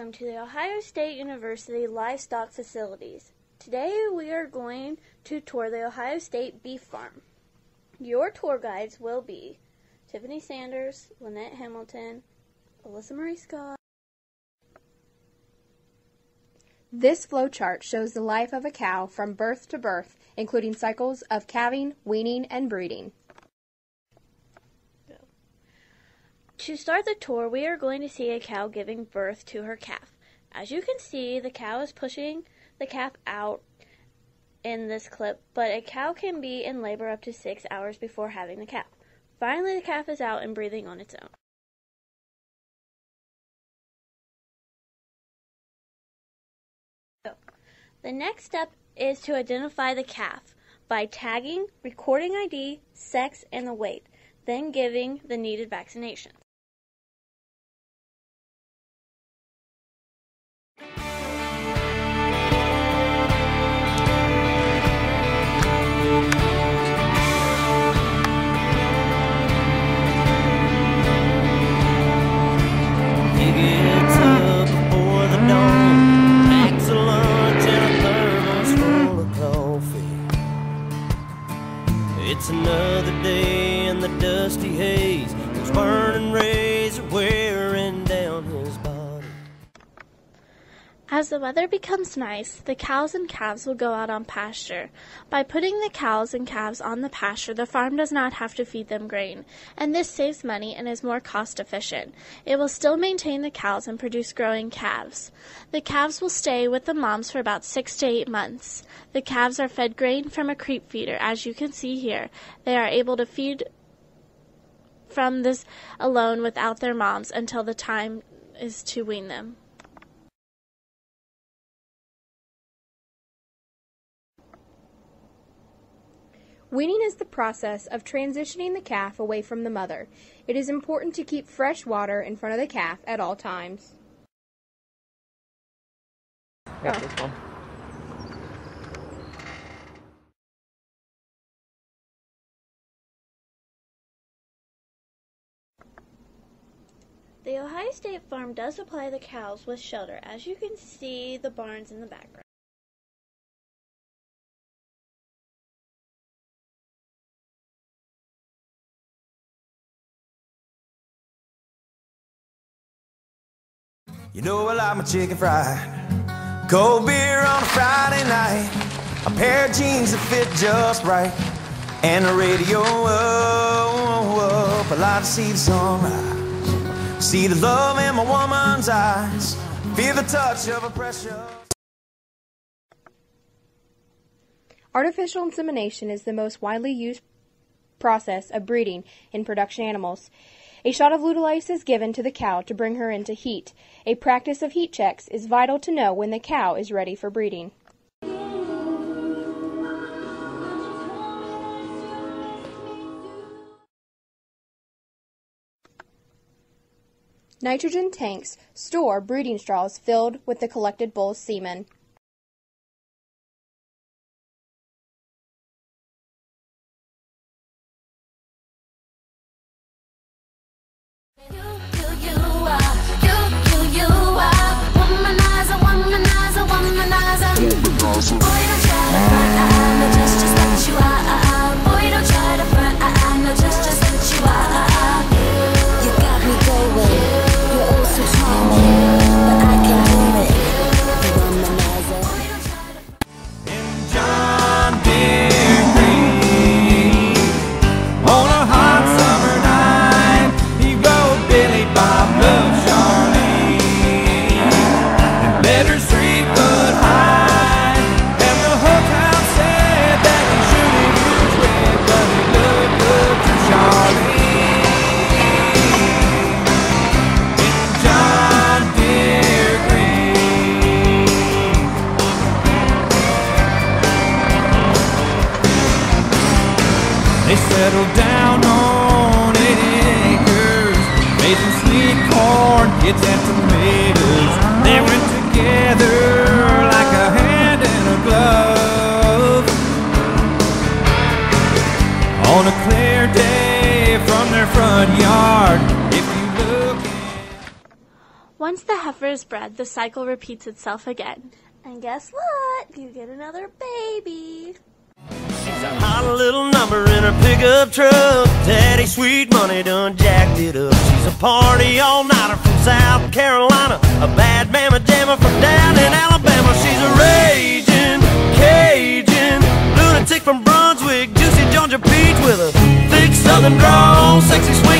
Welcome to the Ohio State University Livestock Facilities. Today we are going to tour the Ohio State Beef Farm. Your tour guides will be Tiffany Sanders, Lynette Hamilton, Alyssa Marie Scott. This flowchart shows the life of a cow from birth to birth, including cycles of calving, weaning, and breeding. To start the tour, we are going to see a cow giving birth to her calf. As you can see, the cow is pushing the calf out in this clip, but a cow can be in labor up to 6 hours before having the calf. Finally, the calf is out and breathing on its own. The next step is to identify the calf by tagging, recording ID, sex, and the weight, then giving the needed vaccinations. It's another day in the dusty haze. Those burning rays are wearing down his body. As the weather becomes nice, the cows and calves will go out on pasture. By putting the cows and calves on the pasture, the farm does not have to feed them grain, and this saves money and is more cost efficient. It will still maintain the cows and produce growing calves. The calves will stay with the moms for about 6 to 8 months. The calves are fed grain from a creep feeder, as you can see here. They are able to feed from this alone without their moms until the time is to wean them. Weaning is the process of transitioning the calf away from the mother. It is important to keep fresh water in front of the calf at all times. Got this one. The Ohio State Farm does supply the cows with shelter, as you can see the barns in the background. You know I like my chicken fried, cold beer on a Friday night, a pair of jeans that fit just right, and the radio up. I like to see the sunrise, see the love in my woman's eyes, feel the touch of her precious. Artificial insemination is the most widely used process of breeding in production animals. A shot of Lutalyse is given to the cow to bring her into heat. A practice of heat checks is vital to know when the cow is ready for breeding. Nitrogen tanks store breeding straws filled with the collected bull's semen. They settled down on 8 acres, raising sweet corn, kids and tomatoes. They went together like a hand and a glove. On a clear day from their front yard, if you look in. Once the heifer offers bread, the cycle repeats itself again. And guess what? You get another baby. She's a hot little number in her pickup truck. Daddy Sweet Money done jacked it up. She's a party all-nighter from South Carolina, a bad mama jammer from down in Alabama. She's a raging Cajun lunatic from Brunswick, juicy Georgia peach with a thick southern drawl, sexy sweet